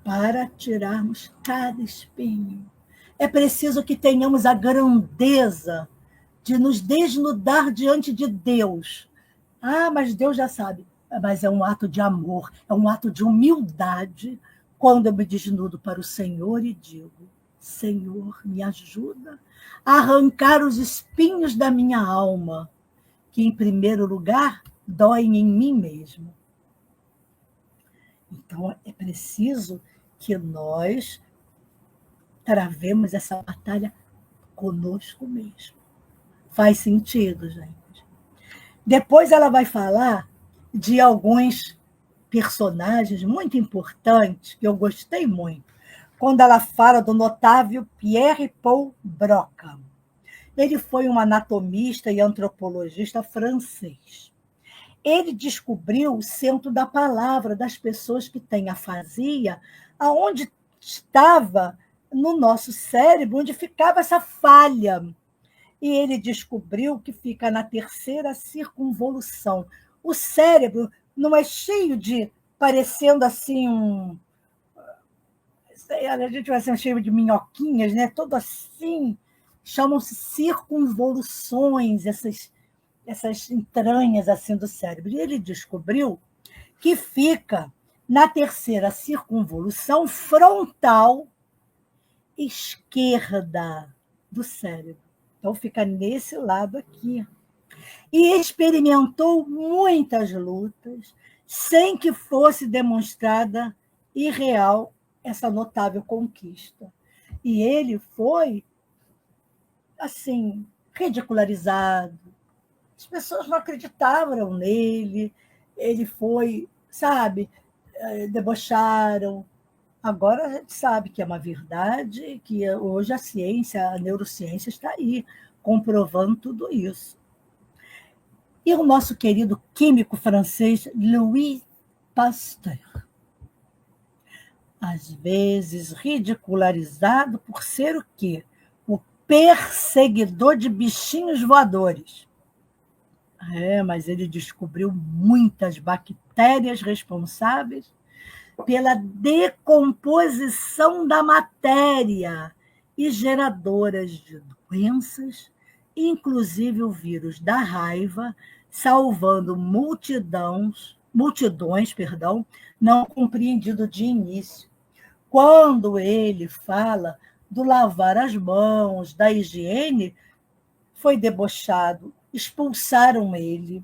Para tirarmos cada espinho, é preciso que tenhamos a grandeza de nos desnudar diante de Deus. Ah, mas Deus já sabe. Mas é um ato de amor, é um ato de humildade, quando eu me desnudo para o Senhor e digo: Senhor, me ajuda a arrancar os espinhos da minha alma, que, em primeiro lugar, doem em mim mesmo. Então, é preciso que nós travemos essa batalha conosco mesmo. Faz sentido, gente? Depois ela vai falar de alguns personagens muito importantes que eu gostei muito, quando ela fala do notável Pierre-Paul Broca. Ele foi um anatomista e antropologista francês. Ele descobriu o centro da palavra das pessoas que têm afasia, aonde estava no nosso cérebro, onde ficava essa falha. E ele descobriu que fica na terceira circunvolução. O cérebro não é cheio de, parecendo assim, a gente vai ser cheio de minhoquinhas, né? Todo assim, chamam-se circunvoluções, essas entranhas assim do cérebro. E ele descobriu que fica na terceira circunvolução frontal esquerda do cérebro. Então, fica nesse lado aqui. E experimentou muitas lutas sem que fosse demonstrada irreal essa notável conquista. E ele foi, assim, ridicularizado. As pessoas não acreditavam nele. Ele foi, sabe, debocharam. Agora a gente sabe que é uma verdade, que hoje a ciência, a neurociência está aí, comprovando tudo isso. E o nosso querido químico francês, Louis Pasteur, às vezes ridicularizado por ser o quê? O perseguidor de bichinhos voadores. Mas ele descobriu muitas bactérias responsáveis pela decomposição da matéria e geradoras de doenças, inclusive o vírus da raiva, salvando multidões, não compreendido de início. Quando ele fala do lavar as mãos, da higiene, foi debochado, expulsaram ele,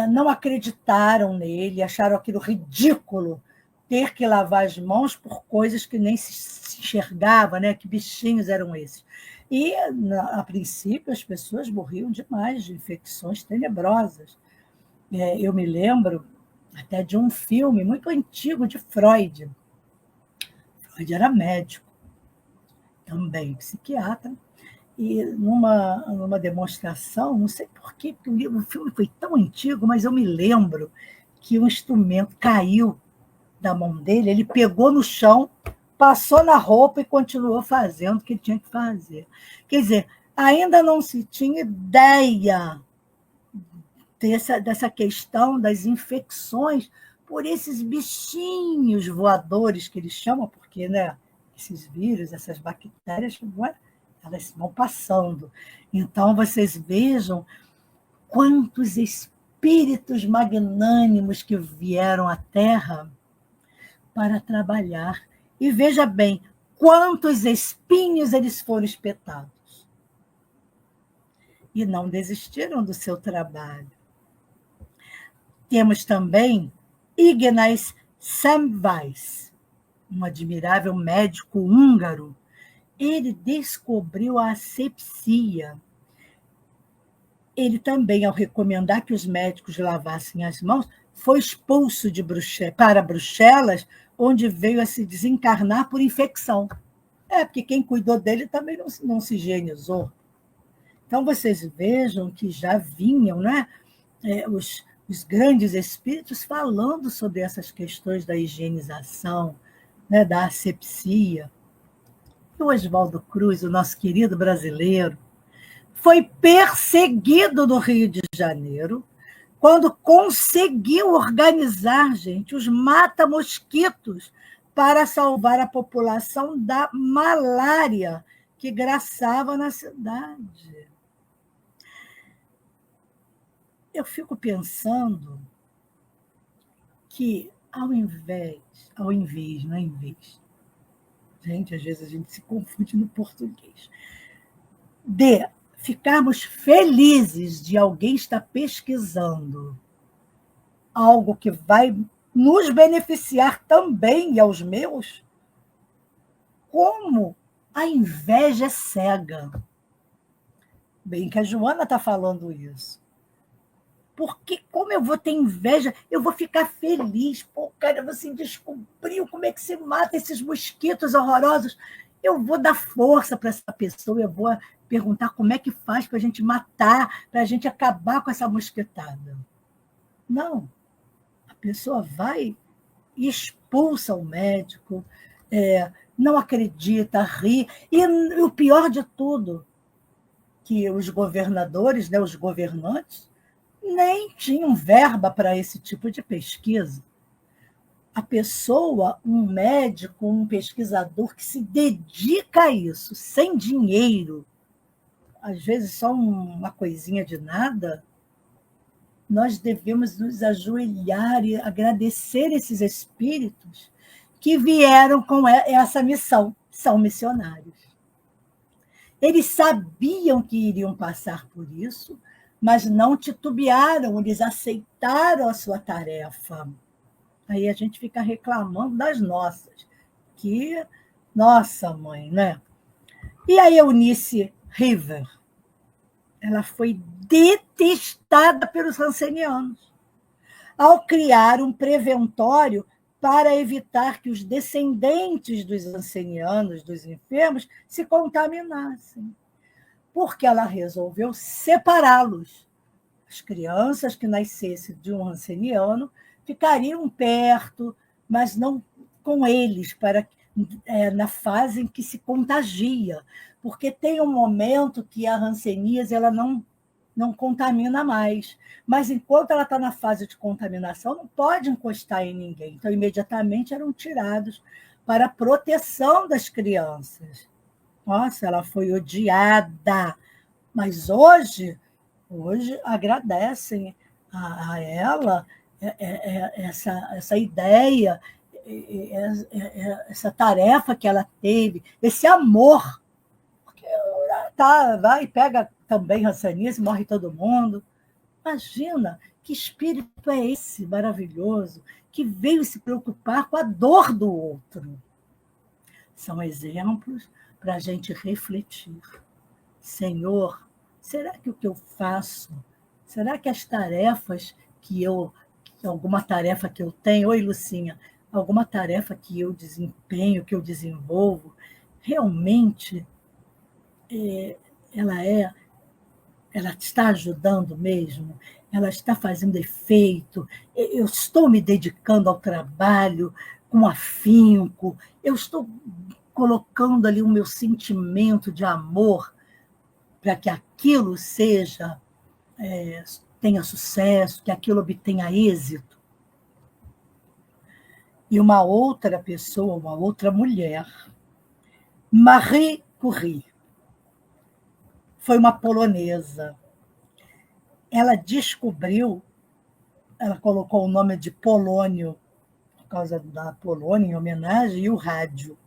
não acreditaram nele, acharam aquilo ridículo, ter que lavar as mãos por coisas que nem se enxergava, né? Que bichinhos eram esses. E, a princípio, as pessoas morriam demais de infecções tenebrosas. Eu me lembro até de um filme muito antigo de Freud. Freud era médico, também psiquiatra, e numa demonstração, não sei porquê, porque o filme foi tão antigo, mas eu me lembro que um instrumento caiu da mão dele, ele pegou no chão, passou na roupa e continuou fazendo o que ele tinha que fazer. Quer dizer, ainda não se tinha ideia dessa questão das infecções por esses bichinhos voadores que eles chamam, porque, né, esses vírus, essas bactérias, elas vão passando. Então, vocês vejam quantos espíritos magnânimos que vieram à Terra para trabalhar. E veja bem, quantos espinhos eles foram espetados. E não desistiram do seu trabalho. Temos também Ignaz Semmelweis, um admirável médico húngaro. Ele descobriu a asepsia. Ele também, ao recomendar que os médicos lavassem as mãos, foi expulso para Bruxelas, onde veio a se desencarnar por infecção. Porque quem cuidou dele também não se higienizou. Então, vocês vejam que já vinham, né, os grandes espíritos falando sobre essas questões da higienização, né, da asepsia. E o Oswaldo Cruz, o nosso querido brasileiro, foi perseguido no Rio de Janeiro quando conseguiu organizar, gente, os mata-mosquitos para salvar a população da malária que graçava na cidade. Eu fico pensando que, ao invés, não é em vez. Gente, às vezes a gente se confunde no português. De ficarmos felizes de alguém estar pesquisando algo que vai nos beneficiar também e aos meus, como a inveja é cega. Bem que a Joana está falando isso. Porque como eu vou ter inveja, eu vou ficar feliz. Pô, cara, você descobriu como é que se mata esses mosquitos horrorosos. Eu vou dar força para essa pessoa, eu vou perguntar como é que faz para a gente matar, para a gente acabar com essa mosquitada. Não, a pessoa vai e expulsa o médico, não acredita, ri. E o pior de tudo, que os governadores, né, os governantes, nem tinham verba para esse tipo de pesquisa. A pessoa, um médico, um pesquisador que se dedica a isso, sem dinheiro, às vezes só uma coisinha de nada, nós devemos nos ajoelhar e agradecer esses espíritos que vieram com essa missão, são missionários. Eles sabiam que iriam passar por isso, mas não titubearam, eles aceitaram a sua tarefa. Aí a gente fica reclamando das nossas, que, nossa mãe, né? E a Eunice River, ela foi detestada pelos rancenianos, ao criar um preventório para evitar que os descendentes dos rancenianos, dos enfermos, se contaminassem. Porque ela resolveu separá-los. As crianças que nascessem de um ranceniano ficariam perto, mas não com eles, na fase em que se contagia. Porque tem um momento que a hanseníase ela não contamina mais. Mas, enquanto ela está na fase de contaminação, não pode encostar em ninguém. Então, imediatamente eram tirados para a proteção das crianças. Nossa, ela foi odiada. Mas hoje agradecem a ela essa ideia, essa tarefa que ela teve, esse amor. Porque vai e pega também rancenice, morre todo mundo. Imagina que espírito é esse maravilhoso que veio se preocupar com a dor do outro. São exemplos para a gente refletir. Senhor, será que o que eu faço, será que as tarefas alguma tarefa que eu tenho, oi Lucinha, alguma tarefa que eu desempenho, que eu desenvolvo, realmente ela está ajudando mesmo? Ela está fazendo efeito? Eu estou me dedicando ao trabalho com afinco? Eu estou colocando ali o meu sentimento de amor para que aquilo tenha sucesso, que aquilo obtenha êxito? E uma outra pessoa, uma outra mulher, Marie Curie, foi uma polonesa. Ela colocou o nome de polônio, por causa da Polônia, em homenagem, e o rádio,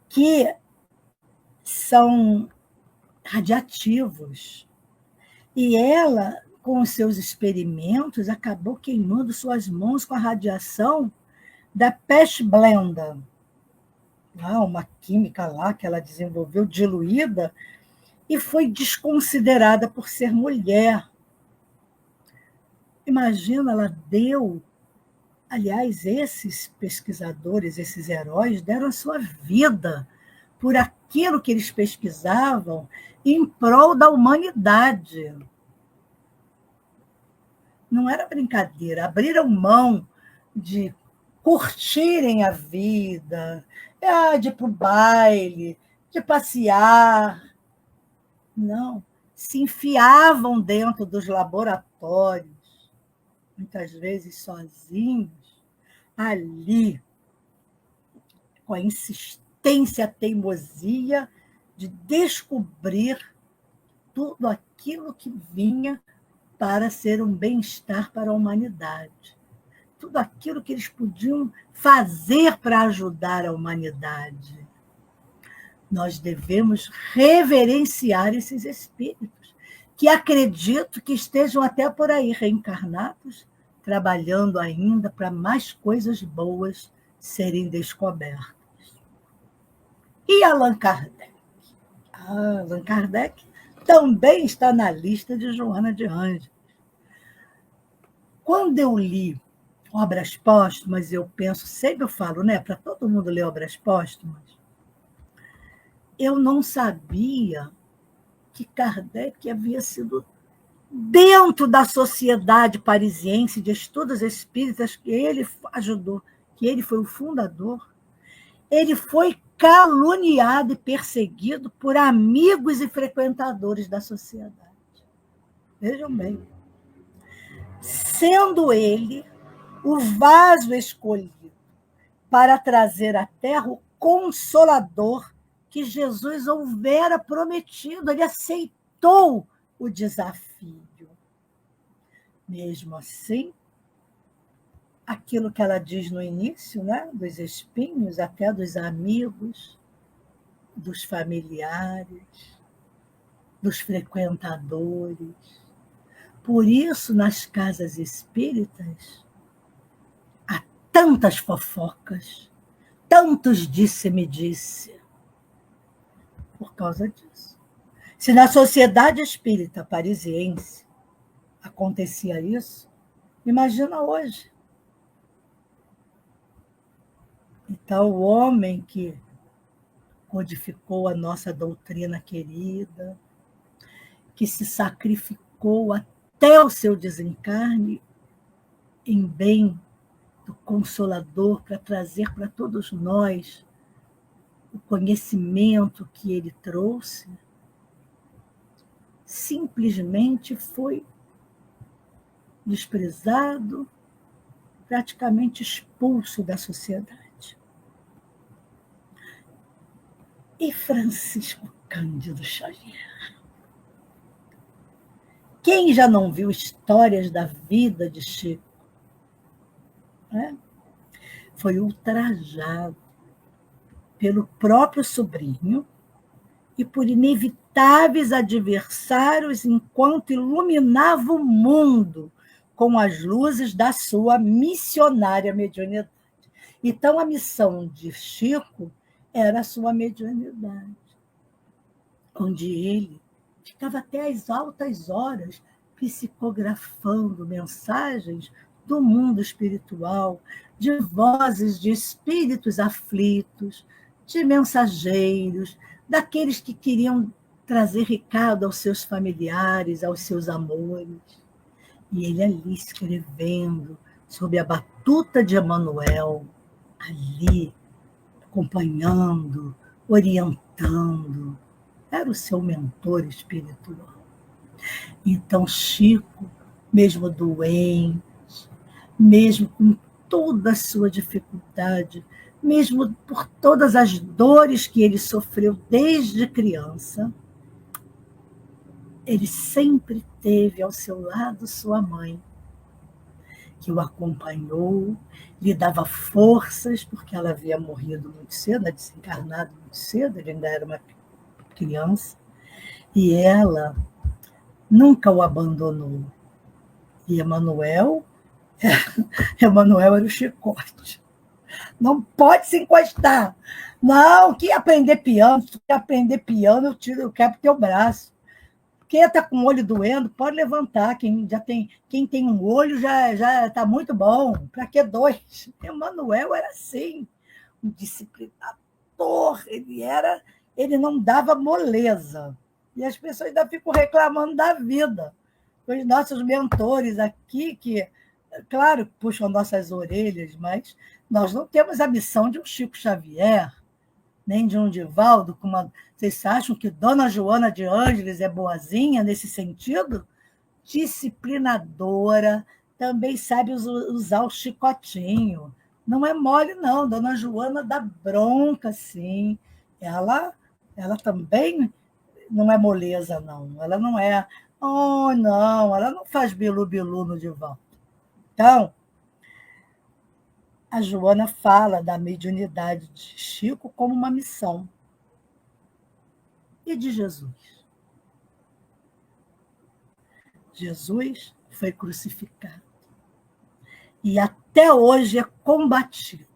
que são radiativos. E ela, com os seus experimentos, acabou queimando suas mãos com a radiação da pechblenda, uma química lá que ela desenvolveu, diluída, e foi desconsiderada por ser mulher. Imagina, ela deu... Aliás, esses pesquisadores, esses heróis, deram a sua vida por aquilo que eles pesquisavam em prol da humanidade. Não era brincadeira, abriram mão de curtirem a vida, de ir para o baile, de passear. Não, se enfiavam dentro dos laboratórios, muitas vezes sozinhos, ali, com a insistência, a teimosia de descobrir tudo aquilo que vinha para ser um bem-estar para a humanidade. Tudo aquilo que eles podiam fazer para ajudar a humanidade. Nós devemos reverenciar esses espíritos, que acredito que estejam até por aí reencarnados, trabalhando ainda para mais coisas boas serem descobertas. E Allan Kardec? Allan Kardec, também está na lista de Joana de Ângeles. Quando eu li obras póstumas, eu penso, sempre eu falo, né, para todo mundo ler obras póstumas, eu não sabia que Kardec havia sido, dentro da Sociedade Parisiense de Estudos Espíritas, que ele ajudou, que ele foi o fundador, ele foi caluniado e perseguido por amigos e frequentadores da sociedade. Vejam bem. Sendo ele o vaso escolhido para trazer à terra o Consolador que Jesus houvera prometido, ele aceitou o desafio. Mesmo assim, aquilo que ela diz no início, né, dos espinhos, até dos amigos, dos familiares, dos frequentadores. Por isso, nas casas espíritas, há tantas fofocas, tantos disse-me-disse, por causa disso. Se na Sociedade Espírita Parisiense acontecia isso, imagina hoje. Então, o homem que codificou a nossa doutrina querida, que se sacrificou até o seu desencarne em bem do Consolador, para trazer para todos nós o conhecimento que ele trouxe, simplesmente foi desprezado, praticamente expulso da sociedade. E Francisco Cândido Xavier? Quem já não viu histórias da vida de Chico? Foi ultrajado pelo próprio sobrinho e por inevitáveis adversários enquanto iluminava o mundo com as luzes da sua missionária mediunidade. Então, a missão de Chico era a sua mediunidade, onde ele ficava até às altas horas psicografando mensagens do mundo espiritual, de vozes de espíritos aflitos, de mensageiros, daqueles que queriam trazer recado aos seus familiares, aos seus amores. E ele ali escrevendo, sob a batuta de Emmanuel, ali, acompanhando, orientando. Era o seu mentor espiritual. Então, Chico, mesmo doente, mesmo com toda a sua dificuldade, mesmo por todas as dores que ele sofreu desde criança, ele sempre teve ao seu lado sua mãe, que o acompanhou, lhe dava forças, porque ela havia morrido muito cedo, desencarnado muito cedo, ele ainda era uma criança, e ela nunca o abandonou. E Emmanuel era o chicote. Não pode se encostar. Não, quem aprender piano, se tu quer aprender piano, eu quebro teu braço. Quem está com o olho doendo, pode levantar. Quem tem um olho já está muito bom. Para que dois? Emmanuel era assim, um disciplinador. Ele não dava moleza. E as pessoas ainda ficam reclamando da vida. Os nossos mentores aqui, que, claro, puxam nossas orelhas, mas nós não temos a missão de um Chico Xavier, nem de um Divaldo. Vocês acham que Dona Joana de Ângeles é boazinha nesse sentido? Disciplinadora, também sabe usar o chicotinho. Não é mole, não. Dona Joana dá bronca, sim. Ela também não é moleza, não. Ela não é... Oh, não, ela não faz bilu-bilu no Divaldo. Então, a Joana fala da mediunidade de Chico como uma missão. E de Jesus? Jesus foi crucificado. E até hoje é combatido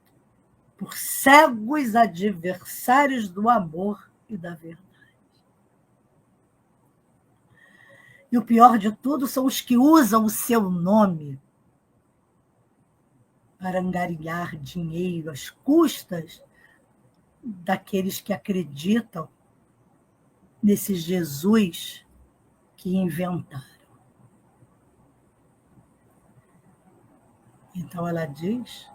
por cegos adversários do amor e da verdade. E o pior de tudo são os que usam o seu nome para angariar dinheiro às custas daqueles que acreditam nesse Jesus que inventaram. Então ela diz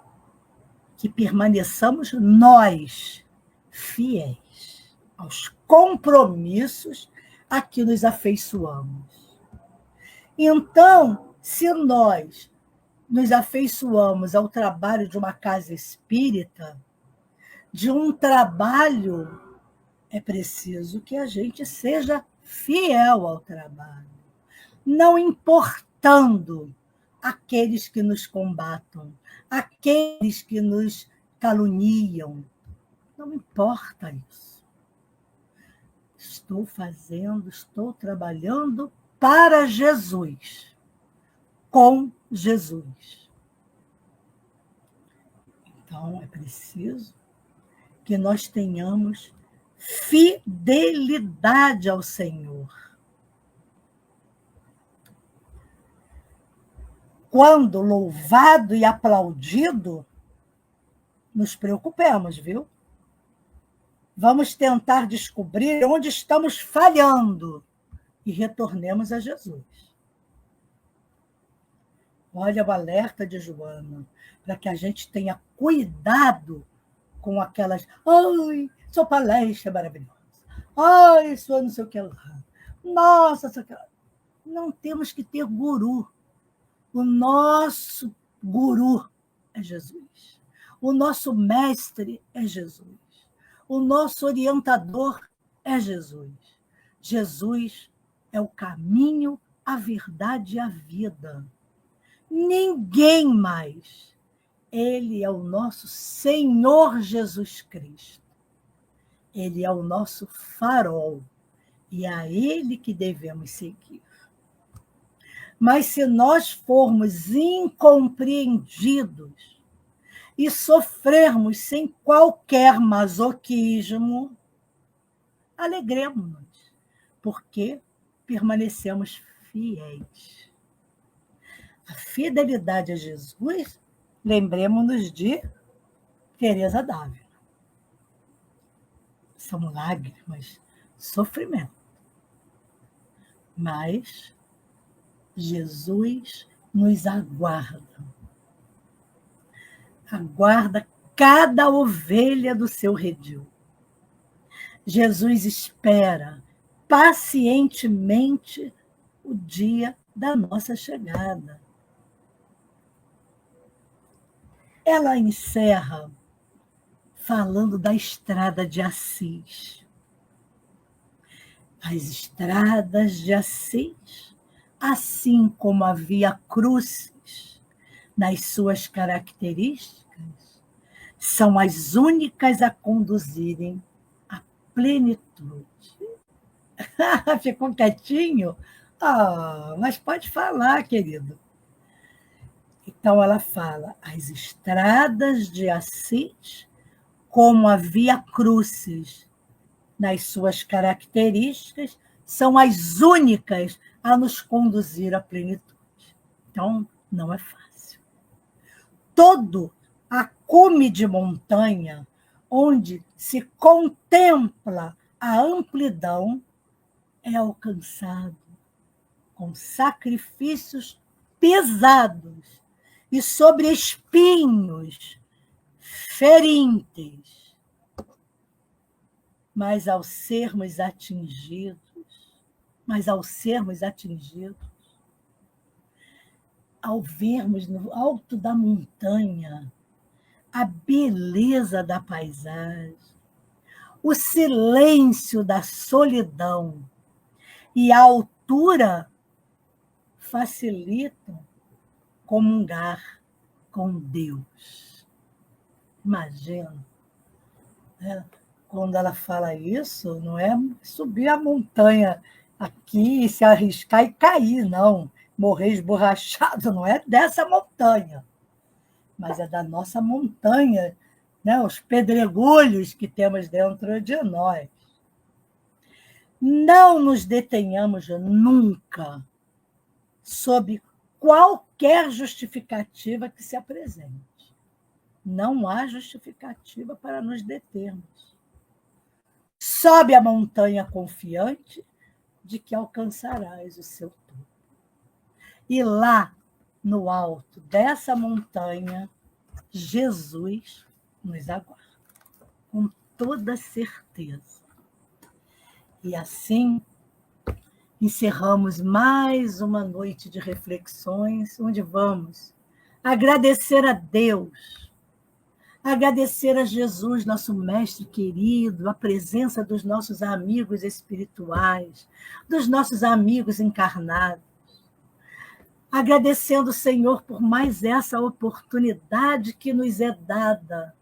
que permaneçamos nós fiéis aos compromissos a que nos afeiçoamos. Então, se nós nos afeiçoamos ao trabalho de uma casa espírita, de um trabalho, é preciso que a gente seja fiel ao trabalho, não importando aqueles que nos combatam, aqueles que nos caluniam. Não importa isso. Estou fazendo, estou trabalhando para Jesus, com Jesus. Então, é preciso que nós tenhamos fidelidade ao Senhor. Quando louvado e aplaudido, nos preocupemos, viu? Vamos tentar descobrir onde estamos falhando e retornemos a Jesus. Olha o alerta de Joana, para que a gente tenha cuidado com aquelas... Ai, sua palestra é maravilhosa. Ai, sua não sei o que lá. Nossa, sei o que lá. Não temos que ter guru. O nosso guru é Jesus. O nosso mestre é Jesus. O nosso orientador é Jesus. Jesus é o caminho, a verdade e a vida. Ninguém mais. Ele é o nosso Senhor Jesus Cristo. Ele é o nosso farol. E é a ele que devemos seguir. Mas se nós formos incompreendidos e sofrermos sem qualquer masoquismo, alegremos-nos, porque permanecemos fiéis. A fidelidade a Jesus, lembremos-nos de Teresa d'Ávila. São lágrimas, sofrimento. Mas Jesus nos aguarda. Aguarda cada ovelha do seu redil. Jesus espera pacientemente o dia da nossa chegada. Ela encerra falando da estrada de Assis. As estradas de Assis, assim como a Via Crucis, nas suas características, são as únicas a conduzirem à plenitude. Ficou quietinho? Mas pode falar, querido. Então ela fala, as estradas de Assis, como a Via Crucis, nas suas características, são as únicas a nos conduzir à plenitude. Então, não é fácil. Todo acume de montanha, onde se contempla a amplidão, é alcançado com sacrifícios pesados e sobre espinhos ferentes. Mas ao sermos atingidos, ao vermos no alto da montanha a beleza da paisagem, o silêncio da solidão e a altura facilitam comungar com Deus. Imagina, né? Quando ela fala isso, não é subir a montanha aqui e se arriscar e cair, não. Morrer esborrachado, não é dessa montanha, mas é da nossa montanha, né? Os pedregulhos que temos dentro de nós. Não nos detenhamos nunca sob qualquer justificativa que se apresente. Não há justificativa para nos determos. Sobe a montanha confiante de que alcançarás o seu topo. E lá, no alto dessa montanha, Jesus nos aguarda, com toda certeza. E assim, encerramos mais uma noite de reflexões, onde vamos agradecer a Deus, agradecer a Jesus, nosso mestre querido, a presença dos nossos amigos espirituais, dos nossos amigos encarnados, agradecendo o Senhor por mais essa oportunidade que nos é dada,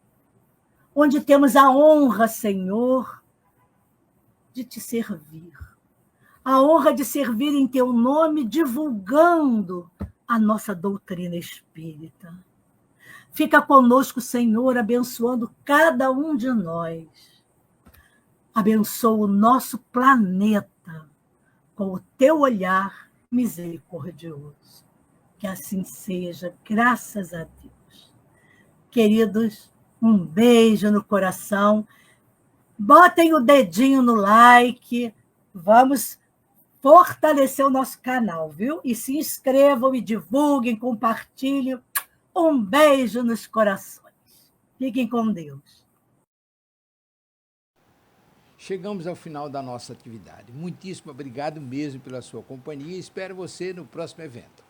onde temos a honra, Senhor, de te servir, a honra de servir em teu nome, divulgando a nossa doutrina espírita. Fica conosco, Senhor, abençoando cada um de nós. Abençoa o nosso planeta com o teu olhar misericordioso. Que assim seja, graças a Deus. Queridos, um beijo no coração. Botem o dedinho no like. Vamos fortalecer o nosso canal, viu? E se inscrevam e divulguem, compartilhem. Um beijo nos corações. Fiquem com Deus. Chegamos ao final da nossa atividade. Muitíssimo obrigado mesmo pela sua companhia e espero você no próximo evento.